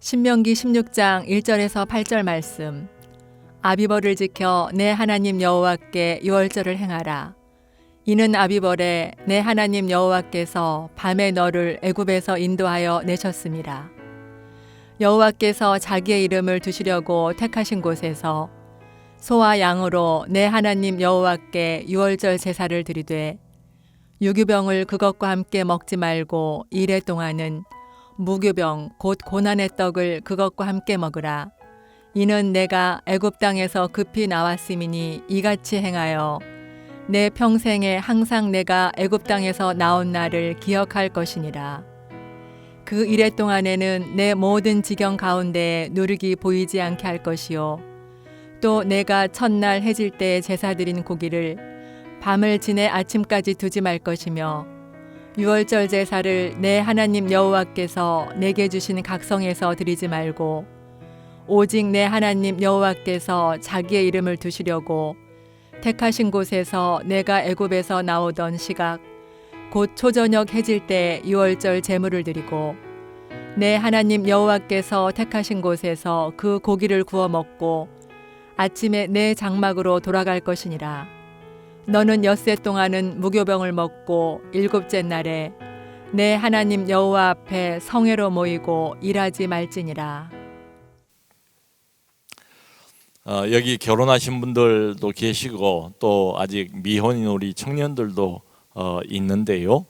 신명기 16장 1절에서 8절 말씀. 아비벌을 지켜 내 하나님 여호와께 유월절을 행하라. 이는 아비벌에 내 하나님 여호와께서 밤에 너를 애굽에서 인도하여 내셨음이라. 여호와께서 자기의 이름을 두시려고 택하신 곳에서 소와 양으로 내 하나님 여호와께 유월절 제사를 드리되 유교병을 그것과 함께 먹지 말고 이래 동안은 무교병 곧 고난의 떡을 그것과 함께 먹으라. 이는 내가 애굽 땅에서 급히 나왔음이니 이같이 행하여 내 평생에 항상 내가 애굽 땅에서 나온 날을 기억할 것이니라. 그 이래 동안에는 내 모든 지경 가운데에 누룩이 보이지 않게 할 것이요 또 내가 첫날 해질 때에 제사 드린 고기를 밤을 지내 아침까지 두지 말 것이며 유월절 제사를 내 하나님 여호와께서 내게 주신 각성에서 드리지 말고 오직 내 하나님 여호와께서 자기의 이름을 두시려고 택하신 곳에서 내가 애굽에서 나오던 시각 곧 초저녁 해질 때 유월절 제물을 드리고 내 하나님 여호와께서 택하신 곳에서 그 고기를 구워 먹고 아침에 내 장막으로 돌아갈 것이니라. 너는 엿새 동안은 무교병을 먹고 일곱째 날에 내 하나님 여호와 앞에 성회로 모이고 일하지 말지니라. 여기 결혼하신 분들도 계시고 또 아직 미혼인 우리 청년들도 있는데요.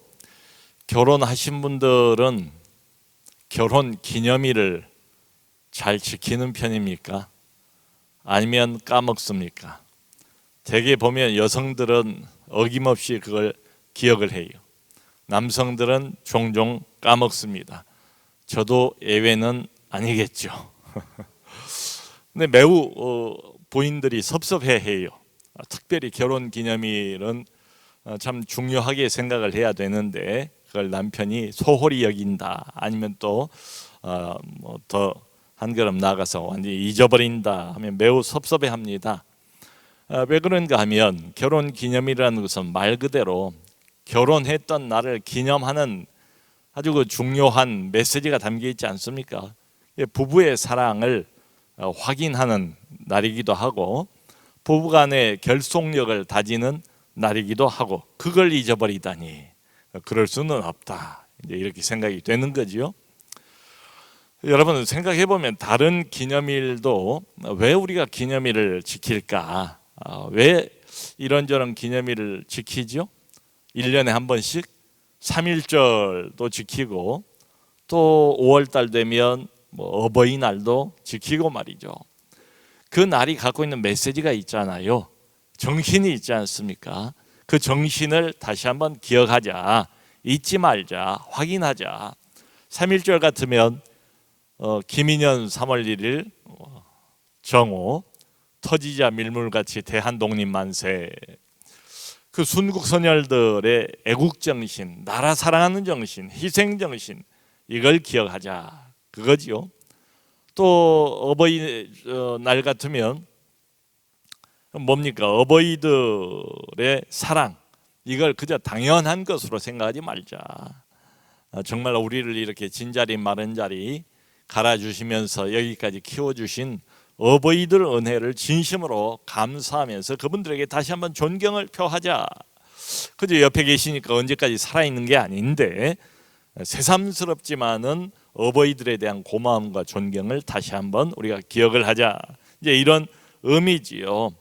결혼하신 분들은 결혼 기념일을 잘 지키는 편입니까? 아니면 까먹습니까? 대개 보면 여성들은 어김없이 그걸 기억을 해요. 남성들은 종종 까먹습니다. 저도 예외는 아니겠죠. 근데 매우 부인들이 섭섭해해요. 특별히 결혼 기념일은 참 중요하게 생각을 해야 되는데 그걸 남편이 소홀히 여긴다, 아니면 또 더 한 걸음 나가서 완전히 잊어버린다 하면 매우 섭섭해합니다. 왜 그런가 하면 결혼 기념일이라는 것은 말 그대로 결혼했던 날을 기념하는 아주 그 중요한 메시지가 담겨 있지 않습니까? 부부의 사랑을 확인하는 날이기도 하고 부부간의 결속력을 다지는 날이기도 하고 그걸 잊어버리다니 그럴 수는 없다, 이제 이렇게 생각이 되는 거지요. 여러분 생각해 보면 다른 기념일도 왜 우리가 기념일을 지킬까? 왜 이런저런 기념일을 지키죠? 1년에 한 번씩 3.1절도 지키고 또 5월달 되면 어버이날도 지키고 말이죠. 그 날이 갖고 있는 메시지가 있잖아요. 정신이 있지 않습니까? 그 정신을 다시 한번 기억하자, 잊지 말자, 확인하자. 3.1절 같으면 김인현 3월 1일 정오 터지자 밀물같이 대한독립 만세, 그 순국 선열들의 애국정신, 나라 사랑하는 정신, 희생정신, 이걸 기억하자, 그거지요. 또 어버이날 같으면 뭡니까? 어버이들의 사랑, 이걸 그저 당연한 것으로 생각하지 말자. 정말 우리를 이렇게 진자리 마른자리 갈아주시면서 여기까지 키워주신 어버이들 은혜를 진심으로 감사하면서 그분들에게 다시 한번 존경을 표하자. 그저 옆에 계시니까 언제까지 살아있는 게 아닌데 새삼스럽지만은 어버이들에 대한 고마움과 존경을 다시 한번 우리가 기억을 하자, 이제 이런 의미지요.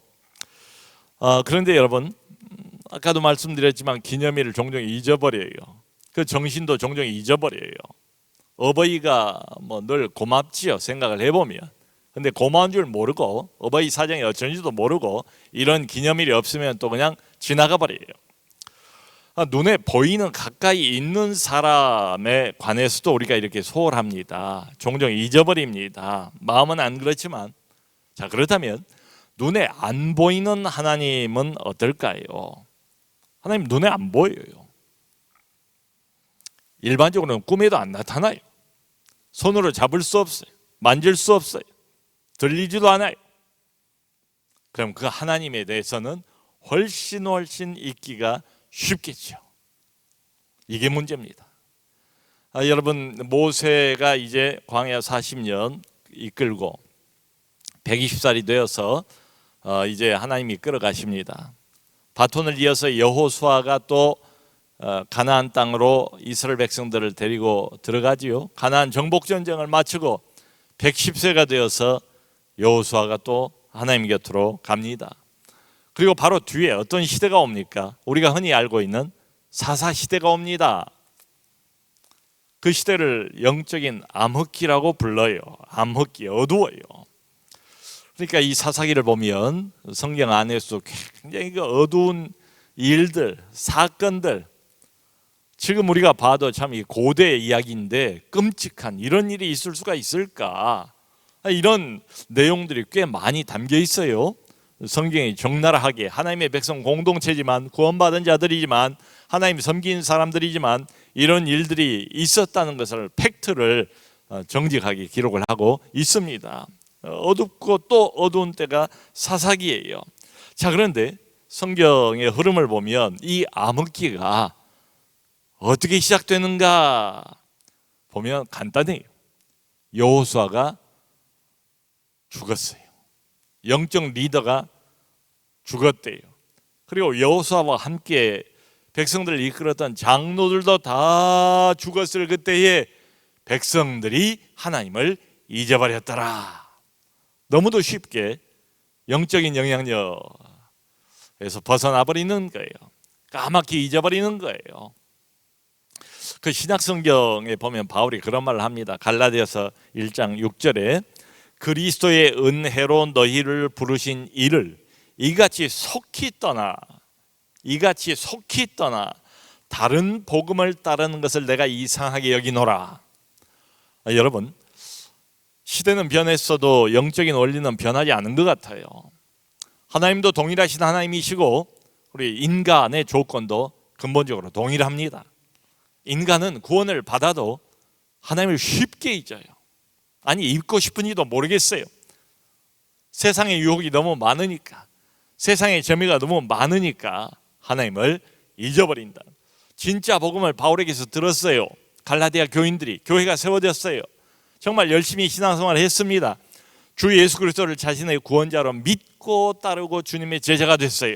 그런데 여러분, 아까도 말씀드렸지만 기념일을 종종 잊어버려요. 그 정신도 종종 잊어버려요. 어버이가 늘 고맙지요, 생각을 해보면. 근데 고마운 줄 모르고 어버이 사정이 어쩐지도 모르고 이런 기념일이 없으면 또 그냥 지나가 버려요. 눈에 보이는 가까이 있는 사람에 관해서도 우리가 이렇게 소홀합니다. 종종 잊어버립니다. 마음은 안 그렇지만. 자, 그렇다면 눈에 안 보이는 하나님은 어떨까요? 하나님 눈에 안 보여요. 일반적으로는 꿈에도 안 나타나요. 손으로 잡을 수 없어요. 만질 수 없어요. 들리지도 않아요. 그럼 그 하나님에 대해서는 훨씬 잊기가 쉽겠죠. 이게 문제입니다. 여러분, 모세가 이제 광야 40년 이끌고 120살이 되어서 이제 하나님이 끌어가십니다. 바톤을 이어서 여호수아가 또 가나안 땅으로 이스라엘 백성들을 데리고 들어가지요. 가나안 정복 전쟁을 마치고 110세가 되어서 여호수아가 또 하나님 곁으로 갑니다. 그리고 바로 뒤에 어떤 시대가 옵니까? 우리가 흔히 알고 있는 사사 시대가 옵니다. 그 시대를 영적인 암흑기라고 불러요. 암흑기, 어두워요. 그러니까 이 사사기를 보면 성경 안에서 굉장히 그 어두운 일들, 사건들, 지금 우리가 봐도 참 이 고대 이야기인데 끔찍한 이런 일이 있을 수가 있을까? 이런 내용들이 꽤 많이 담겨 있어요. 성경이 적나라하게 하나님의 백성 공동체지만, 구원받은 자들이지만, 하나님 섬긴 사람들이지만 이런 일들이 있었다는 것을, 팩트를 정직하게 기록을 하고 있습니다. 어둡고 또 어두운 때가 사사기예요. 자, 그런데 성경의 흐름을 보면 이 암흑기가 어떻게 시작되는가 보면 간단해요. 여호수아가 죽었어요. 영적 리더가 죽었대요. 그리고 여호수아와 함께 백성들을 이끌었던 장로들도 다 죽었을 그때에 백성들이 하나님을 잊어버렸더라. 너무도 쉽게 영적인 영향력에서 벗어나 버리는 거예요. 까맣게 잊어버리는 거예요. 그 신약성경에 보면 바울이 그런 말을 합니다. 갈라디아서 1장 6절에 그리스도의 은혜로 너희를 부르신 이를 이같이 속히 떠나 다른 복음을 따르는 것을 내가 이상하게 여기노라. 여러분, 시대는 변했어도 영적인 원리는 변하지 않은 것 같아요. 하나님도 동일하신 하나님이시고 우리 인간의 조건도 근본적으로 동일합니다. 인간은 구원을 받아도 하나님을 쉽게 잊어요. 아니, 잊고 싶은지도 모르겠어요. 세상의 유혹이 너무 많으니까, 세상의 재미가 너무 많으니까 하나님을 잊어버린다. 진짜 복음을 바울에게서 들었어요. 갈라디아 교인들이, 교회가 세워졌어요. 정말 열심히 신앙생활을 했습니다. 주 예수 그리스도를 자신의 구원자로 믿고 따르고 주님의 제자가 됐어요.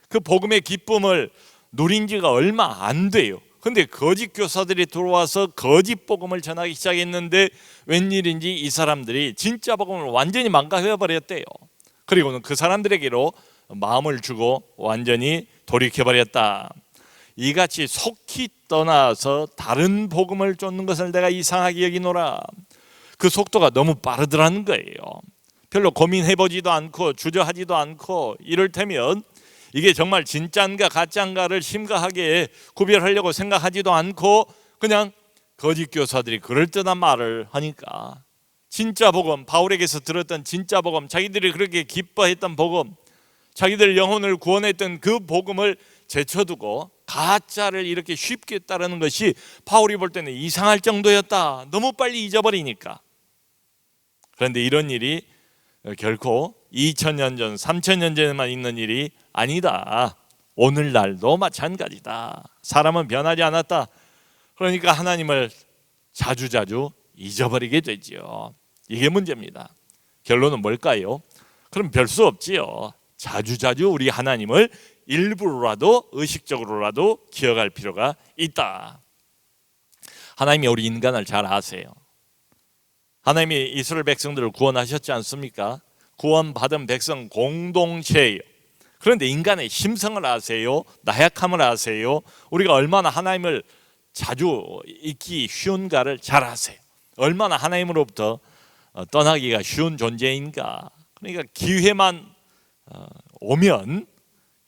그 복음의 기쁨을 누린 지가 얼마 안 돼요. 근데 거짓 교사들이 들어와서 거짓 복음을 전하기 시작했는데 웬일인지 이 사람들이 진짜 복음을 완전히 망가뜨려버렸대요. 그리고는 그 사람들에게로 마음을 주고 완전히 돌이켜버렸다. 이같이 속히 떠나서 다른 복음을 쫓는 것을 내가 이상하게 여기노라. 그 속도가 너무 빠르더라는 거예요. 별로 고민해보지도 않고 주저하지도 않고, 이를테면 이게 정말 진짜인가 가짜인가를 심각하게 구별하려고 생각하지도 않고 그냥 거짓 교사들이 그럴듯한 말을 하니까 진짜 복음, 바울에게서 들었던 진짜 복음, 자기들이 그렇게 기뻐했던 복음, 자기들 영혼을 구원했던 그 복음을 제쳐두고 가짜를 이렇게 쉽게 따르는 것이 바울이 볼 때는 이상할 정도였다. 너무 빨리 잊어버리니까. 그런데 이런 일이 결코 2000년 전, 3000년 전에만 있는 일이 아니다. 오늘날도 마찬가지다. 사람은 변하지 않았다. 그러니까 하나님을 자주자주 잊어버리게 되지요. 이게 문제입니다. 결론은 뭘까요? 그럼 별 수 없지요. 자주자주 우리 하나님을 일부러라도 의식적으로라도 기억할 필요가 있다. 하나님이 우리 인간을 잘 아세요. 하나님이 이스라엘 백성들을 구원하셨지 않습니까? 구원받은 백성 공동체예요. 그런데 인간의 심성을 아세요? 나약함을 아세요? 우리가 얼마나 하나님을 자주 잊기 쉬운가를 잘 아세요. 얼마나 하나님으로부터 떠나기가 쉬운 존재인가. 그러니까 기회만 오면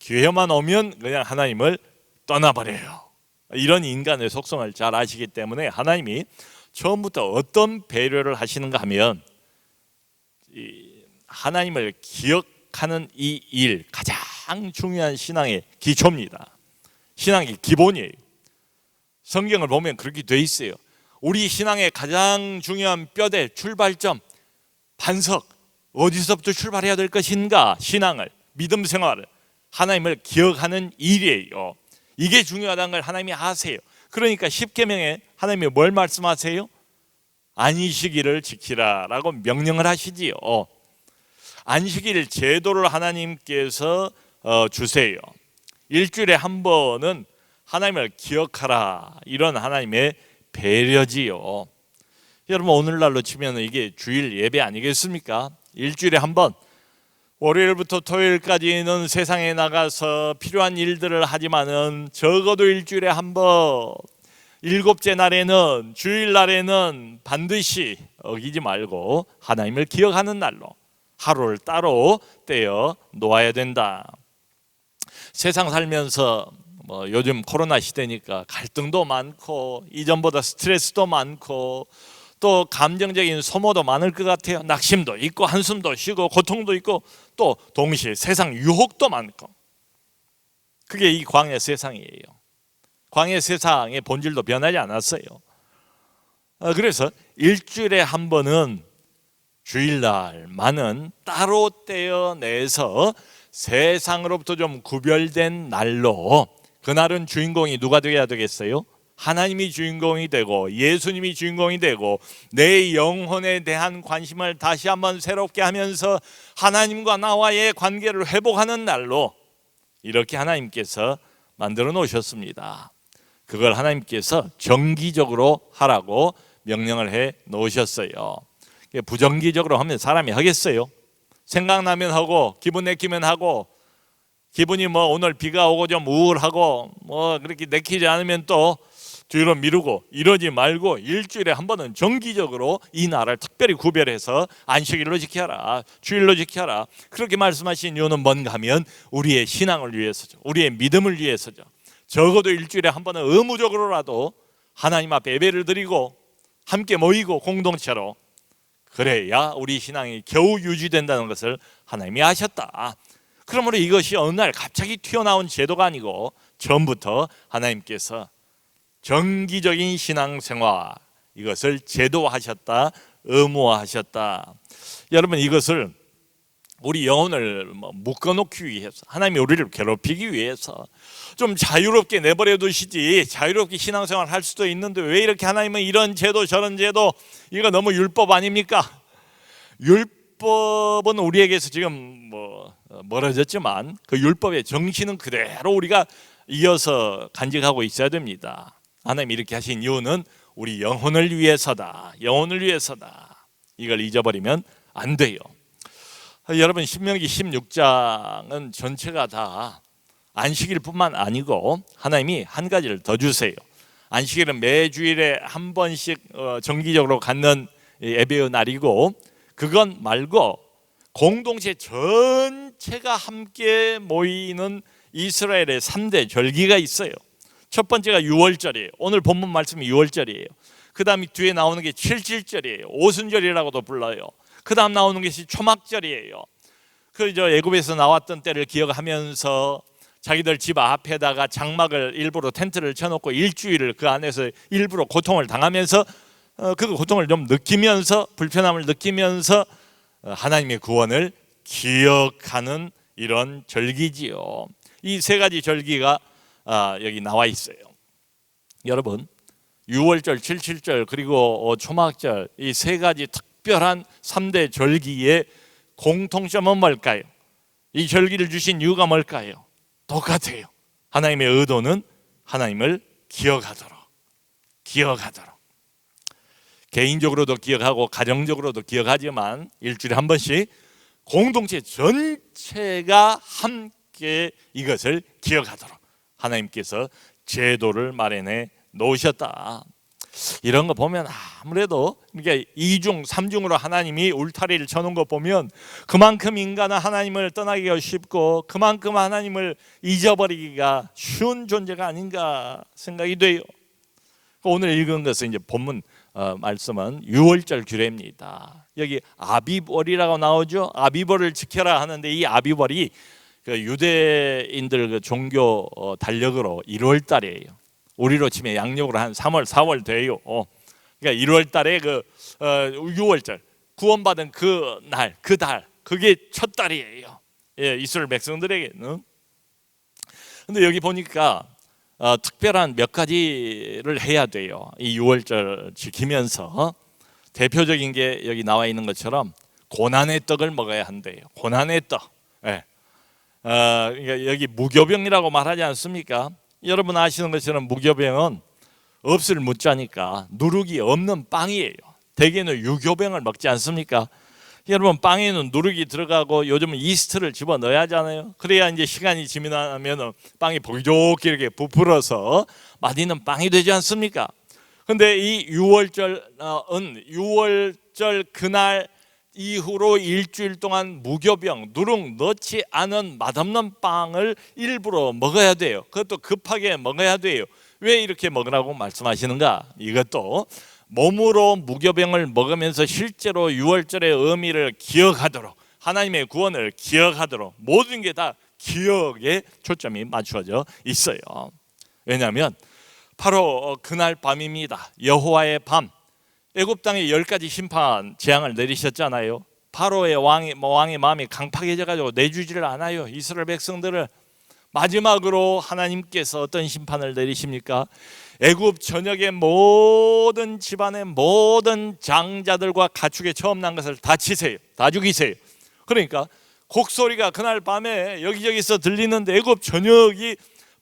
그냥 하나님을 떠나버려요. 이런 인간의 속성을 잘 아시기 때문에 하나님이 처음부터 어떤 배려를 하시는가 하면 하나님을 기억하는 이 일, 가장 중요한 신앙의 기초입니다. 신앙의 기본이에요. 성경을 보면 그렇게 돼 있어요. 우리 신앙의 가장 중요한 뼈대, 출발점, 반석, 어디서부터 출발해야 될 것인가? 신앙을, 믿음 생활을, 하나님을 기억하는 일이에요. 이게 중요하다는 걸 하나님이 아세요. 그러니까 10계명에 하나님이 뭘 말씀하세요? 안식일을 지키라라고 명령을 하시지요. 안식일 제도를 하나님께서 주세요. 일주일에 한 번은 하나님을 기억하라, 이런 하나님의 배려지요. 여러분, 오늘날로 치면 이게 주일 예배 아니겠습니까? 일주일에 한 번, 월요일부터 토요일까지는 세상에 나가서 필요한 일들을 하지만은 적어도 일주일에 한 번, 일곱째 날에는, 주일날에는 반드시 어기지 말고 하나님을 기억하는 날로 하루를 따로 떼어 놓아야 된다. 세상 살면서 요즘 코로나 시대니까 갈등도 많고 이전보다 스트레스도 많고 또 감정적인 소모도 많을 것 같아요. 낙심도 있고 한숨도 쉬고 고통도 있고 또 동시에 세상 유혹도 많고, 그게 이 광야 세상이에요. 광야 세상의 본질도 변하지 않았어요. 그래서 일주일에 한 번은 주일날만은 따로 떼어내서 세상으로부터 좀 구별된 날로, 그날은 주인공이 누가 되어야 되겠어요? 하나님이 주인공이 되고 예수님이 주인공이 되고 내 영혼에 대한 관심을 다시 한번 새롭게 하면서 하나님과 나와의 관계를 회복하는 날로 이렇게 하나님께서 만들어 놓으셨습니다. 그걸 하나님께서 정기적으로 하라고 명령을 해 놓으셨어요. 부정기적으로 하면 사람이 하겠어요? 생각나면 하고 기분 내키면 하고, 기분이 오늘 비가 오고 좀 우울하고 그렇게 내키지 않으면 또 뒤로 미루고, 이러지 말고 일주일에 한 번은 정기적으로 이 날을 특별히 구별해서 안식일로 지켜라, 주일로 지켜라. 그렇게 말씀하신 이유는 뭔가 하면 우리의 신앙을 위해서죠. 우리의 믿음을 위해서죠. 적어도 일주일에 한 번은 의무적으로라도 하나님 앞에 예배를 드리고 함께 모이고 공동체로, 그래야 우리 신앙이 겨우 유지된다는 것을 하나님이 아셨다. 그러므로 이것이 어느 날 갑자기 튀어나온 제도가 아니고 처음부터 하나님께서 정기적인 신앙생활, 이것을 제도화하셨다, 의무화하셨다. 여러분, 이것을 우리 영혼을 묶어놓기 위해서, 하나님이 우리를 괴롭히기 위해서 좀 자유롭게 내버려 두시지, 자유롭게 신앙생활 할 수도 있는데 왜 이렇게 하나님은 이런 제도 저런 제도, 이거 너무 율법 아닙니까? 율법은 우리에게서 지금 멀어졌지만 그 율법의 정신은 그대로 우리가 이어서 간직하고 있어야 됩니다. 하나님이 이렇게 하신 이유는 우리 영혼을 위해서다, 영혼을 위해서다. 이걸 잊어버리면 안 돼요. 여러분, 신명기 16장은 전체가 다 안식일뿐만 아니고 하나님이 한 가지를 더 주세요. 안식일은 매주일에 한 번씩 정기적으로 갖는 예배의 날이고, 그건 말고 공동체 전체가 함께 모이는 이스라엘의 3대 절기가 있어요. 첫 번째가 유월절이에요. 오늘 본문 말씀이 유월절이에요. 그 다음에 뒤에 나오는 게 칠칠절이에요. 오순절이라고도 불러요. 그 다음 나오는 것이 초막절이에요. 애굽에서 나왔던 때를 기억하면서 자기들 집 앞에다가 장막을 일부러 텐트를 쳐놓고 일주일을 그 안에서 일부러 고통을 당하면서 그 고통을 좀 느끼면서, 불편함을 느끼면서 하나님의 구원을 기억하는 이런 절기지요. 이 세 가지 절기가 여기 나와 있어요. 여러분, 유월절, 칠칠절 그리고 초막절, 이 세 가지 특별한 3대 절기의 공통점은 뭘까요? 이 절기를 주신 이유가 뭘까요? 똑같아요. 하나님의 의도는 하나님을 기억하도록. 개인적으로도 기억하고 가정적으로도 기억하지만 일주일에 한 번씩 공동체 전체가 함께 이것을 기억하도록 하나님께서 제도를 마련해 놓으셨다. 이런 거 보면 아무래도 그러니까 2중, 3중으로 하나님이 울타리를 쳐놓은 거 보면 그만큼 인간은 하나님을 떠나기가 쉽고 그만큼 하나님을 잊어버리기가 쉬운 존재가 아닌가 생각이 돼요. 오늘 읽은 것은 이제 본문 말씀은 유월절 규례입니다. 여기 아비월이라고 나오죠. 아비월을 지켜라 하는데 이 아비월이 그 유대인들 그 종교 달력으로 1월 달이에요. 우리로 치면 양력으로 한 3월, 4월 돼요. 그러니까 1월 달에 그 유월절 구원받은 그 날, 그 달, 그게 첫 달이에요. 예, 이스라엘 백성들에게는. 근데 여기 보니까 특별한 몇 가지를 해야 돼요. 이 유월절 지키면서 대표적인 게 여기 나와 있는 것처럼 고난의 떡을 먹어야 한대요. 고난의 떡. 네. 그러니까 여기 무교병이라고 말하지 않습니까? 여러분 아시는 것처럼 무교병은 없을 묻자니까 누룩이 없는 빵이에요. 대개는 유교병을 먹지 않습니까? 여러분 빵에는 누룩이 들어가고 요즘은 이스트를 집어넣어야 하잖아요. 그래야 이제 시간이 지나면 빵이 보기좋게 이렇게 부풀어서 맛있는 빵이 되지 않습니까? 근데 이 유월절은 유월절 그날 이후로 일주일 동안 무교병, 누룩 넣지 않은 맛없는 빵을 일부러 먹어야 돼요. 그것도 급하게 먹어야 돼요. 왜 이렇게 먹으라고 말씀하시는가? 이것도 몸으로 무교병을 먹으면서 실제로 유월절의 의미를 기억하도록, 하나님의 구원을 기억하도록, 모든 게 다 기억에 초점이 맞추어져 있어요. 왜냐하면 바로 그날 밤입니다. 여호와의 밤. 애굽 땅에 10가지 심판 재앙을 내리셨잖아요. 바로의 왕의 마음이 강팍해져 가지고 내주지를 않아요. 이스라엘 백성들을. 마지막으로 하나님께서 어떤 심판을 내리십니까? 애굽 전역의 모든 집안의 모든 장자들과 가축에 처음 난 것을 다 치세요. 다 죽이세요. 그러니까 곡소리가 그날 밤에 여기저기서 들리는데 애굽 전역이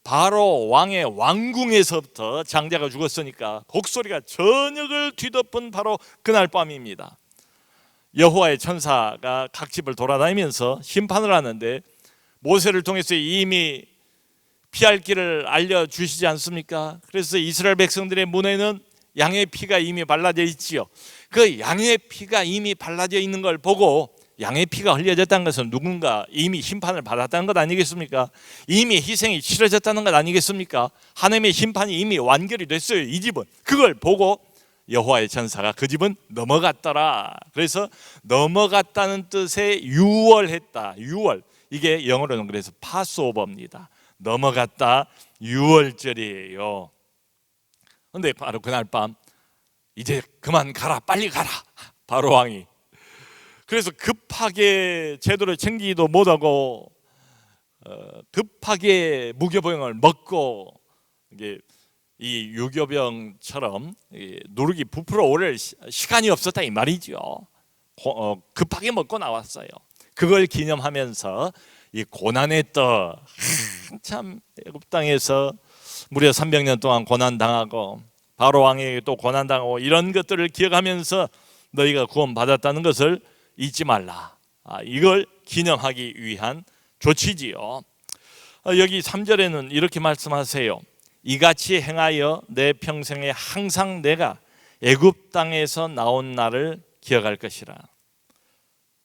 바로 왕의 왕궁에서부터 장자가 죽었으니까 곡소리가 전역을 뒤덮은 바로 그날 밤입니다. 여호와의 천사가 각 집을 돌아다니면서 심판을 하는데 모세를 통해서 이미 피할 길을 알려주시지 않습니까? 그래서 이스라엘 백성들의 문에는 양의 피가 이미 발라져 있지요. 그 양의 피가 이미 발라져 있는 걸 보고 양의 피가 흘려졌다는 것은 누군가 이미 심판을 받았다는 것 아니겠습니까? 이미 희생이 치러졌다는 것 아니겠습니까? 하나님의 심판이 이미 완결이 됐어요. 이 집은. 그걸 보고 여호와의 천사가 그 집은 넘어갔더라. 그래서 넘어갔다는 뜻의 유월했다. 유월. 이게 영어로는 그래서 파스오버입니다. 넘어갔다. 유월절이에요. 그런데 바로 그날 밤 이제 그만 가라. 빨리 가라. 바로 왕이. 그래서 급하게 제도를 챙기지도 못하고 급하게 무교병을 먹고 이게 이 유교병처럼 누룩이 부풀어 오를 시간이 없었다 이 말이죠. 급하게 먹고 나왔어요. 그걸 기념하면서 이 고난의 떡, 한참 애굽 땅에서 무려 300년 동안 고난 당하고 바로 왕에게 또 고난 당하고 이런 것들을 기억하면서 너희가 구원 받았다는 것을 잊지 말라. 이걸 기념하기 위한 조치지요. 여기 3절에는 이렇게 말씀하세요. 이같이 행하여 내 평생에 항상 내가 애굽 땅에서 나온 날을 기억할 것이라.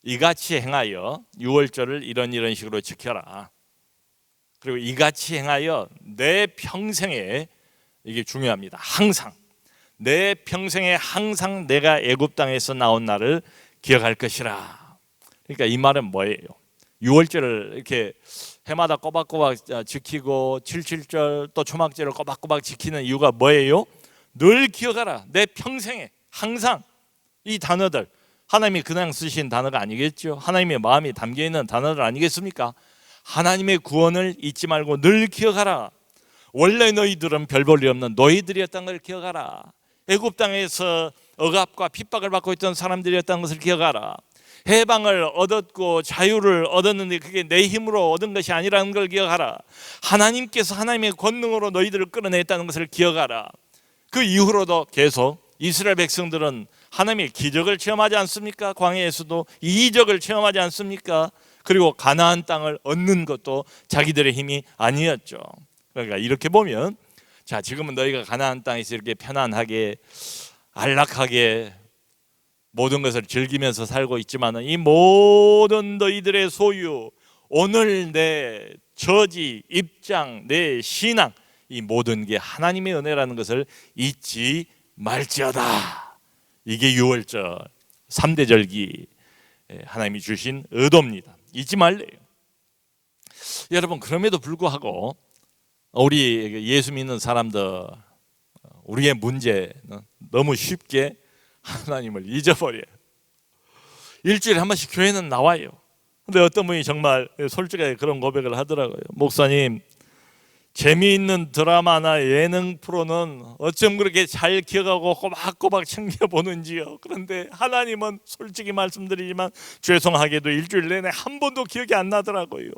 이같이 행하여 유월절을 이런 식으로 지켜라. 그리고 이같이 행하여 내 평생에, 이게 중요합니다. 항상 내 평생에 항상 내가 애굽 땅에서 나온 날을 기억할 것이라. 그러니까 이 말은 뭐예요? 유월절을 이렇게 해마다 꼬박꼬박 지키고 77절 또 초막절을 꼬박꼬박 지키는 이유가 뭐예요? 늘 기억하라. 내 평생에 항상. 이 단어들 하나님이 그냥 쓰신 단어가 아니겠죠. 하나님의 마음이 담겨있는 단어들 아니겠습니까? 하나님의 구원을 잊지 말고 늘 기억하라. 원래 너희들은 별 볼 일 없는 너희들이었다는 걸 기억하라. 애굽 땅에서 억압과 핍박을 받고 있던 사람들이었다는 것을 기억하라. 해방을 얻었고 자유를 얻었는데 그게 내 힘으로 얻은 것이 아니라는 걸 기억하라. 하나님께서 하나님의 권능으로 너희들을 끌어냈다는 것을 기억하라. 그 이후로도 계속 이스라엘 백성들은 하나님의 기적을 체험하지 않습니까? 광야에서도 이적을 체험하지 않습니까? 그리고 가나안 땅을 얻는 것도 자기들의 힘이 아니었죠. 그러니까 이렇게 보면 자, 지금은 너희가 가나안 땅에서 이렇게 편안하게 안락하게 모든 것을 즐기면서 살고 있지만 이 모든 너희들의 소유, 오늘 내 처지, 입장, 내 신앙, 이 모든 게 하나님의 은혜라는 것을 잊지 말지어다. 이게 유월절 3대 절기 하나님이 주신 의도입니다. 잊지 말래요. 여러분, 그럼에도 불구하고 우리 예수 믿는 사람들, 우리의 문제는 너무 쉽게 하나님을 잊어버려요. 일주일에 한 번씩 교회는 나와요. 근데 어떤 분이 정말 솔직하게 그런 고백을 하더라고요. 목사님, 재미있는 드라마나 예능 프로는 어쩜 그렇게 잘 기억하고 꼬박꼬박 챙겨보는지요. 그런데 하나님은 솔직히 말씀드리지만 죄송하게도 일주일 내내 한 번도 기억이 안 나더라고요.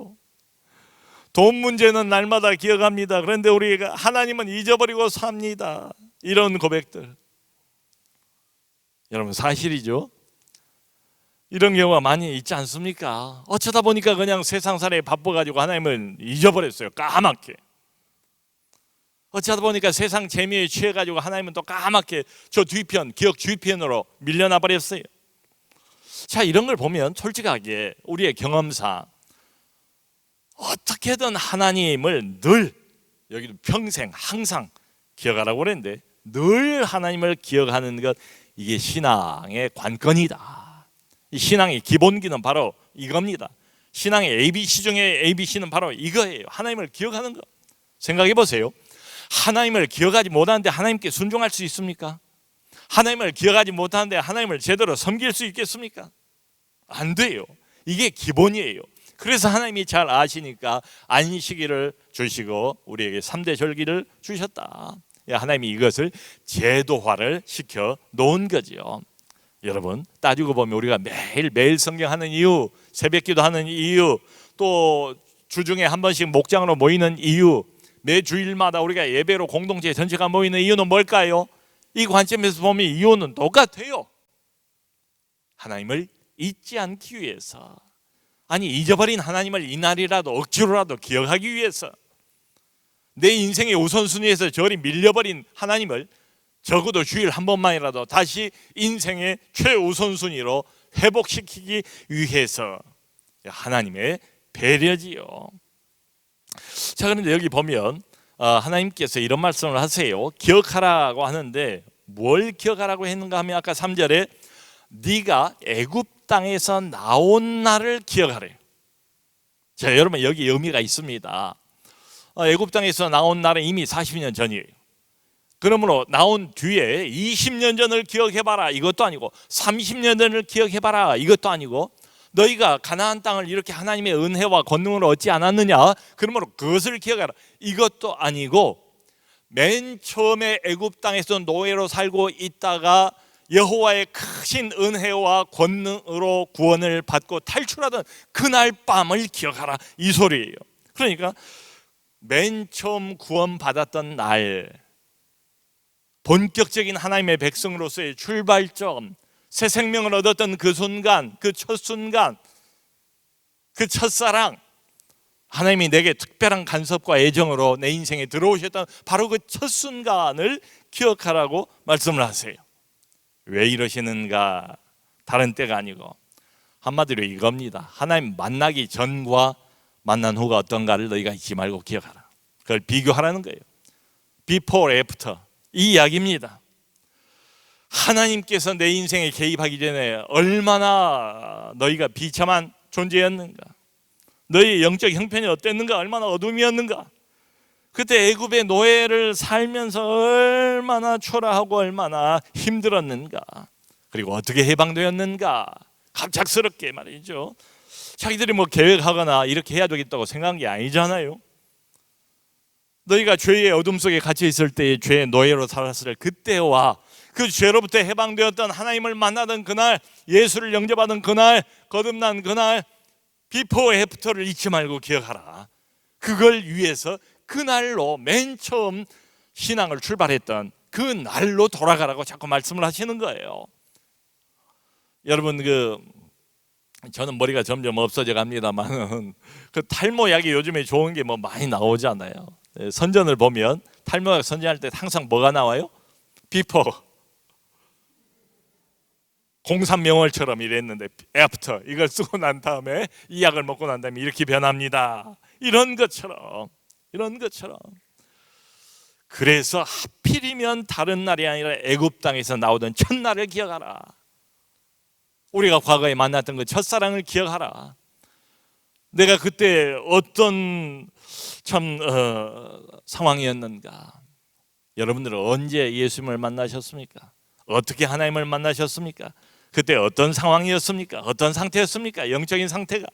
돈 문제는 날마다 기억합니다. 그런데 우리가 하나님은 잊어버리고 삽니다. 이런 고백들, 여러분 사실이죠? 이런 경우가 많이 있지 않습니까? 어쩌다 보니까 그냥 세상살이에 바빠가지고 하나님을 잊어버렸어요. 까맣게. 어쩌다 보니까 세상 재미에 취해가지고 하나님은 또 까맣게 저 뒤편, 기억 뒤편으로 밀려나 버렸어요. 자, 이런 걸 보면 솔직하게 우리의 경험상 어떻게든 하나님을 늘, 여기도 평생 항상 기억하라고 그랬는데, 늘 하나님을 기억하는 것, 이게 신앙의 관건이다. 이 신앙의 기본기는 바로 이겁니다. 신앙의 ABC 중에 ABC는 바로 이거예요. 하나님을 기억하는 것. 생각해 보세요. 하나님을 기억하지 못하는데 하나님께 순종할 수 있습니까? 하나님을 기억하지 못하는데 하나님을 제대로 섬길 수 있겠습니까? 안 돼요. 이게 기본이에요. 그래서 하나님이 잘 아시니까 안식일을 주시고 우리에게 3대 절기를 주셨다. 하나님이 이것을 제도화를 시켜 놓은 거죠. 여러분, 따지고 보면 우리가 매일 성경하는 이유, 새벽기도 하는 이유, 또 주중에 한 번씩 목장으로 모이는 이유, 매 주일마다 우리가 예배로 공동체 전체가 모이는 이유는 뭘까요? 이 관점에서 보면 이유는 똑같아요. 하나님을 잊지 않기 위해서, 아니 잊어버린 하나님을 이날이라도 억지로라도 기억하기 위해서, 내 인생의 우선순위에서 저리 밀려버린 하나님을 적어도 주일 한 번만이라도 다시 인생의 최우선순위로 회복시키기 위해서 하나님의 배려지요. 자, 그런데 여기 보면 하나님께서 이런 말씀을 하세요. 기억하라고 하는데 뭘 기억하라고 했는가 하면 아까 3절에 네가 애굽 땅에서 나온 날을 기억하래요. 자, 여러분 여기 의미가 있습니다. 애굽 땅에서 나온 날은 이미 40년 전이에요. 그러므로 나온 뒤에 20년 전을 기억해봐라 이것도 아니고 30년 전을 기억해봐라 이것도 아니고, 너희가 가나안 땅을 이렇게 하나님의 은혜와 권능을 얻지 않았느냐, 그러므로 그것을 기억하라 이것도 아니고, 맨 처음에 애굽 땅에서 노예로 살고 있다가 여호와의 크신 은혜와 권능으로 구원을 받고 탈출하던 그날 밤을 기억하라 이 소리예요. 그러니까 맨 처음 구원받았던 날, 본격적인 하나님의 백성으로서의 출발점, 새 생명을 얻었던 그 순간, 그 첫 순간, 그 첫사랑, 하나님이 내게 특별한 간섭과 애정으로 내 인생에 들어오셨던 바로 그 첫 순간을 기억하라고 말씀을 하세요. 왜 이러시는가? 다른 때가 아니고 한마디로 이겁니다. 하나님 만나기 전과 만난 후가 어떤가를 너희가 잊지 말고 기억하라. 그걸 비교하라는 거예요. Before, after 이 이야기입니다. 하나님께서 내 인생에 개입하기 전에 얼마나 너희가 비참한 존재였는가, 너희의 영적 형편이 어땠는가, 얼마나 어둠이었는가, 그때 애굽의 노예를 살면서 얼마나 초라하고 얼마나 힘들었는가, 그리고 어떻게 해방되었는가. 갑작스럽게 말이죠. 자기들이 뭐 계획하거나 이렇게 해야 되겠다고 생각한 게 아니잖아요. 너희가 죄의 어둠 속에 갇혀 있을 때의 죄의 노예로 살았을 그때와 그 죄로부터 해방되었던 하나님을 만나던 그날, 예수를 영접하던 그날, 거듭난 그날, 비포 애프터를 잊지 말고 기억하라. 그걸 위해서 그날로 맨 처음 신앙을 출발했던 그 날로 돌아가라고 자꾸 말씀을 하시는 거예요. 여러분, 저는 머리가 점점 없어져 갑니다만 그 탈모약이 요즘에 좋은 게 뭐 많이 나오잖아요. 선전을 보면 탈모약 선전할 때 항상 뭐가 나와요? 비포, 공산명월처럼 이랬는데 애프터, 이걸 쓰고 난 다음에 이 약을 먹고 난 다음에 이렇게 변합니다. 이런 것처럼. 그래서 하필이면 다른 날이 아니라 애굽 땅에서 나오던 첫날을 기억하라. 우리가 과거에 만났던 그 첫사랑을 기억하라. 내가 그때 어떤 상황이었는가. 여러분들은 언제 예수님을 만나셨습니까? 어떻게 하나님을 만나셨습니까? 그때 어떤 상황이었습니까? 어떤 상태였습니까? 영적인 상태가.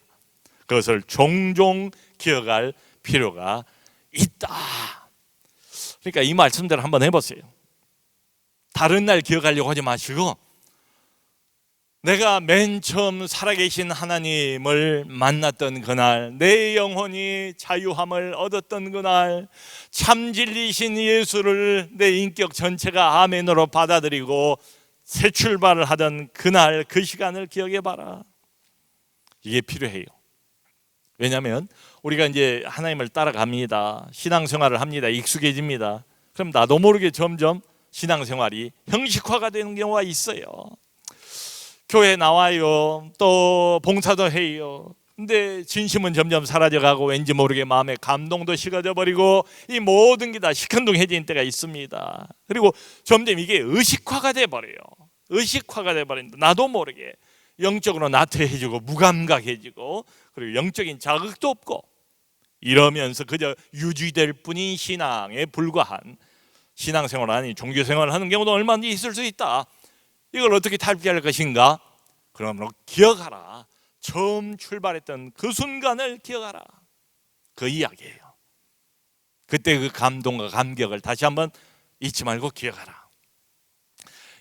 그것을 종종 기억할 필요가 있다. 그러니까 이 말씀대로 한번 해보세요. 다른 날 기억하려고 하지 마시고 내가 맨 처음 살아계신 하나님을 만났던 그날, 내 영혼이 자유함을 얻었던 그날, 참 진리신 예수를 내 인격 전체가 아멘으로 받아들이고 새 출발을 하던 그날, 그 시간을 기억해봐라. 이게 필요해요. 왜냐하면 우리가 이제 하나님을 따라갑니다. 신앙생활을 합니다. 익숙해집니다. 그럼 나도 모르게 점점 신앙생활이 형식화가 되는 경우가 있어요. 교회 나와요. 또 봉사도 해요. 근데 진심은 점점 사라져가고 왠지 모르게 마음의 감동도 식어져 버리고 이 모든 게 다 시큰둥해진 때가 있습니다. 그리고 점점 이게 의식화가 돼버려요. 의식화가 돼버린다. 나도 모르게 영적으로 나태해지고 무감각해지고 그리고 영적인 자극도 없고 이러면서 그저 유지될 뿐인 신앙에 불과한 신앙생활 아닌 종교생활을 하는 경우도 얼마든지 있을 수 있다. 이걸 어떻게 탈피할 것인가? 그러므로 기억하라. 처음 출발했던 그 순간을 기억하라. 그 이야기예요. 그때 그 감동과 감격을 다시 한번 잊지 말고 기억하라.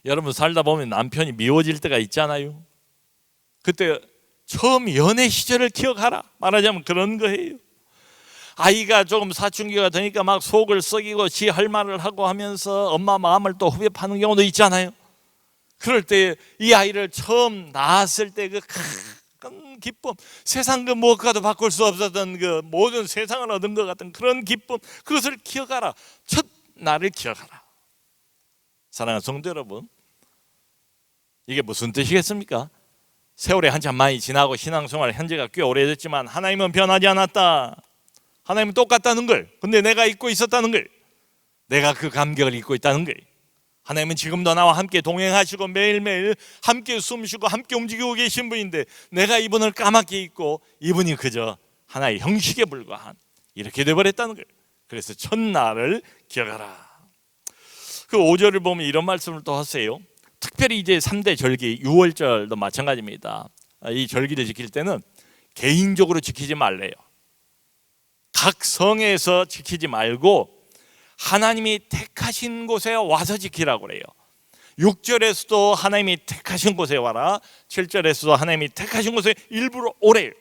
여러분 살다 보면 남편이 미워질 때가 있잖아요. 그때 처음 연애 시절을 기억하라. 말하자면 그런 거예요. 아이가 조금 사춘기가 되니까 막 속을 썩이고 지 할 말을 하고 하면서 엄마 마음을 또 후벼 파는 경우도 있잖아요. 그럴 때 이 아이를 처음 낳았을 때 그 큰 기쁨, 세상 그 무엇과도 바꿀 수 없었던 그 모든 세상을 얻은 것 같은 그런 기쁨, 그것을 기억하라. 첫 날을 기억하라. 사랑하는 성도 여러분, 이게 무슨 뜻이겠습니까? 세월이 한참 많이 지나고 신앙생활 현재가 꽤 오래됐지만 하나님은 변하지 않았다. 하나님은 똑같다는 걸, 근데 내가 잊고 있었다는 걸, 내가 그 감격을 잊고 있다는 걸, 하나님은 지금도 나와 함께 동행하시고 매일매일 함께 숨쉬고 함께 움직이고 계신 분인데 내가 이분을 까맣게 잊고 이분이 그저 하나의 형식에 불과한 이렇게 돼버렸다는 걸. 그래서 첫날을 기억하라. 그 5절을 보면 이런 말씀을 또 하세요. 특별히 이제 3대 절기 6월절도 마찬가지입니다. 이 절기를 지킬 때는 개인적으로 지키지 말래요. 각 성에서 지키지 말고 하나님이 택하신 곳에 와서 지키라고 그래요. 6절에서도 하나님이 택하신 곳에 와라. 7절에서도 하나님이 택하신 곳에 일부러 오래요.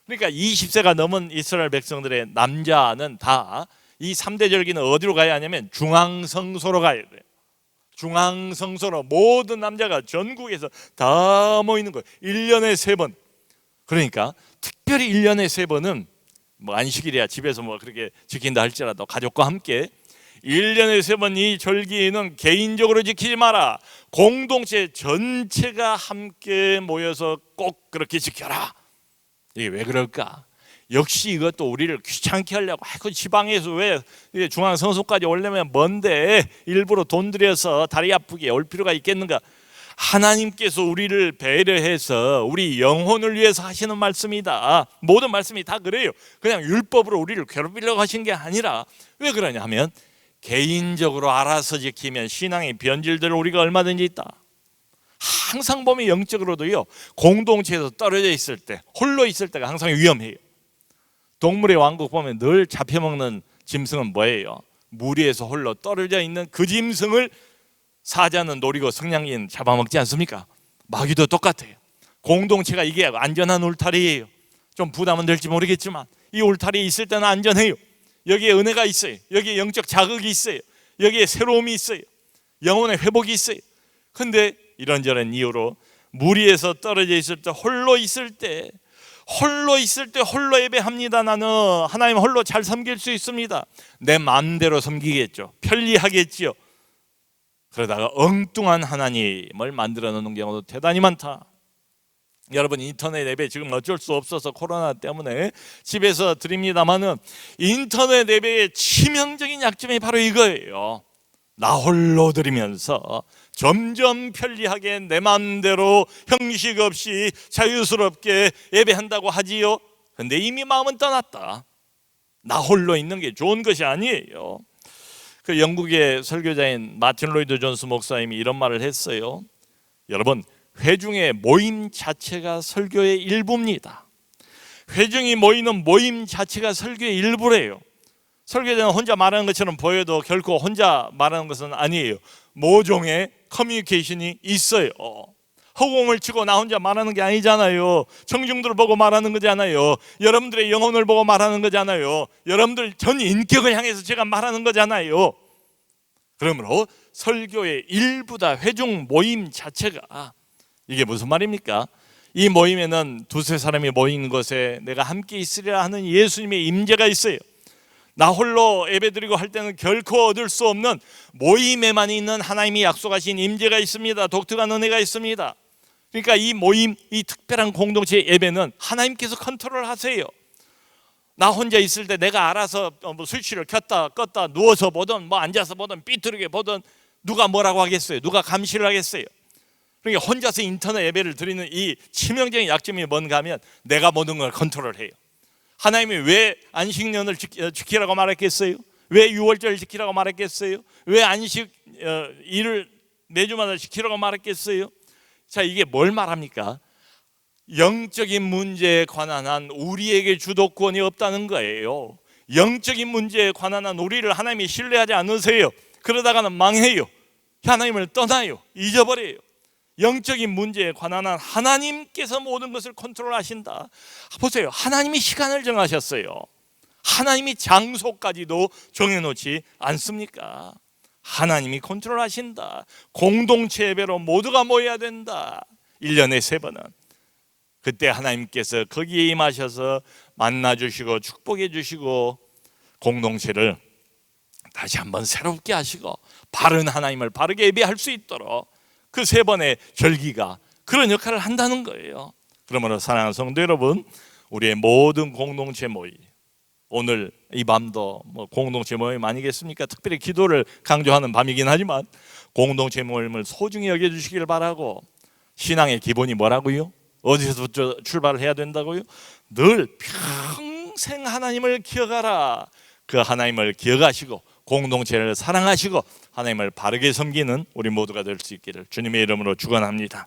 그러니까 20세가 넘은 이스라엘 백성들의 남자는 다 이 3대 절기는 어디로 가야 하냐면 중앙성소로 가야 돼요. 중앙성소로 모든 남자가 전국에서 다 모이는 거예요. 1년에 3번. 그러니까 특별히 1년에 3번은 뭐 안식일이야 집에서 뭐 그렇게 지킨다 할지라도 가족과 함께 1년에 3번 이 절기는 개인적으로 지키지 마라. 공동체 전체가 함께 모여서 꼭 그렇게 지켜라. 이게 왜 그럴까? 역시 이것도 우리를 귀찮게 하려고 그 지방에서 왜 중앙성소까지 오려면 먼데 일부러 돈 들여서 다리 아프게 올 필요가 있겠는가? 하나님께서 우리를 배려해서 우리 영혼을 위해서 하시는 말씀이다. 모든 말씀이 다 그래요. 그냥 율법으로 우리를 괴롭히려고 하신 게 아니라 왜 그러냐 하면 개인적으로 알아서 지키면 신앙의 변질들 우리가 얼마든지 있다. 항상 보면 영적으로도요 공동체에서 떨어져 있을 때 홀로 있을 때가 항상 위험해요. 동물의 왕국 보면 늘 잡혀먹는 짐승은 뭐예요? 무리에서 홀로 떨어져 있는 그 짐승을 사자는 노리고 성냥이는 잡아먹지 않습니까? 마귀도 똑같아요. 공동체가 이게 안전한 울타리예요. 좀 부담은 될지 모르겠지만 이 울타리에 있을 때는 안전해요. 여기에 은혜가 있어요. 여기에 영적 자극이 있어요. 여기에 새로움이 있어요. 영혼의 회복이 있어요. 근데 이런저런 이유로 무리에서 떨어져 있을 때 홀로 있을 때 홀로 예배합니다. 나는 하나님 홀로 잘 섬길 수 있습니다. 내 마음대로 섬기겠죠. 편리하겠지요. 그러다가 엉뚱한 하나님을 만들어 놓는 경우도 대단히 많다. 여러분 인터넷 예배 지금 어쩔 수 없어서 코로나 때문에 집에서 드립니다마는 인터넷 예배의 치명적인 약점이 바로 이거예요. 나 홀로 드리면서 점점 편리하게 내 마음대로 형식 없이 자유스럽게 예배한다고 하지요. 근데 이미 마음은 떠났다. 나 홀로 있는 게 좋은 것이 아니에요. 그 영국의 설교자인 마틴 로이드 존스 목사님이 이런 말을 했어요. 여러분 회중의 모임 자체가 설교의 일부입니다. 회중이 모이는 모임 자체가 설교의 일부래요. 설교자는 혼자 말하는 것처럼 보여도 결코 혼자 말하는 것은 아니에요. 모종의 커뮤니케이션이 있어요. 허공을 치고 나 혼자 말하는 게 아니잖아요. 청중들을 보고 말하는 거잖아요. 여러분들의 영혼을 보고 말하는 거잖아요. 여러분들 전 인격을 향해서 제가 말하는 거잖아요. 그러므로 설교의 일부다 회중 모임 자체가 이게 무슨 말입니까? 이 모임에는 두세 사람이 모이는 것에 내가 함께 있으리라 하는 예수님의 임재가 있어요. 나 홀로 예배드리고 할 때는 결코 얻을 수 없는 모임에만 있는 하나님이 약속하신 임재가 있습니다. 독특한 은혜가 있습니다. 그러니까 이 모임, 이 특별한 공동체 예배는 하나님께서 컨트롤하세요. 나 혼자 있을 때 내가 알아서 스위치를 켰다 껐다 누워서 보든 앉아서 보든 삐뚤게 보든 누가 뭐라고 하겠어요? 누가 감시를 하겠어요? 그러니까 혼자서 인터넷 예배를 드리는 이 치명적인 약점이 뭔가 하면 내가 모든 걸 컨트롤해요. 하나님이 왜 안식년을 지키라고 말했겠어요? 왜 유월절을 지키라고 말했겠어요? 왜 안식 일을 매주마다 지키라고 말했겠어요? 자, 이게 뭘 말합니까? 영적인 문제에 관한 한 우리에게 주도권이 없다는 거예요. 영적인 문제에 관한 한 우리를 하나님이 신뢰하지 않으세요. 그러다가는 망해요. 하나님을 떠나요. 잊어버려요. 영적인 문제에 관한 한 하나님께서 모든 것을 컨트롤하신다. 보세요. 하나님이 시간을 정하셨어요. 하나님이 장소까지도 정해놓지 않습니까? 하나님이 컨트롤하신다. 공동체 예배로 모두가 모여야 된다. 1년에 3번은. 그때 하나님께서 거기에 임하셔서 만나주시고 축복해 주시고 공동체를 다시 한번 새롭게 하시고 바른 하나님을 바르게 예배할 수 있도록 그 3번의 절기가 그런 역할을 한다는 거예요. 그러므로 사랑하는 성도 여러분, 우리의 모든 공동체 모임, 오늘 이 밤도 공동체 모임 아니겠습니까? 특별히 기도를 강조하는 밤이긴 하지만 공동체 모임을 소중히 여겨주시길 바라고, 신앙의 기본이 뭐라고요? 어디서부터 출발을 해야 된다고요? 늘 평생 하나님을 기억하라. 그 하나님을 기억하시고 공동체를 사랑하시고 하나님을 바르게 섬기는 우리 모두가 될 수 있기를 주님의 이름으로 축원합니다.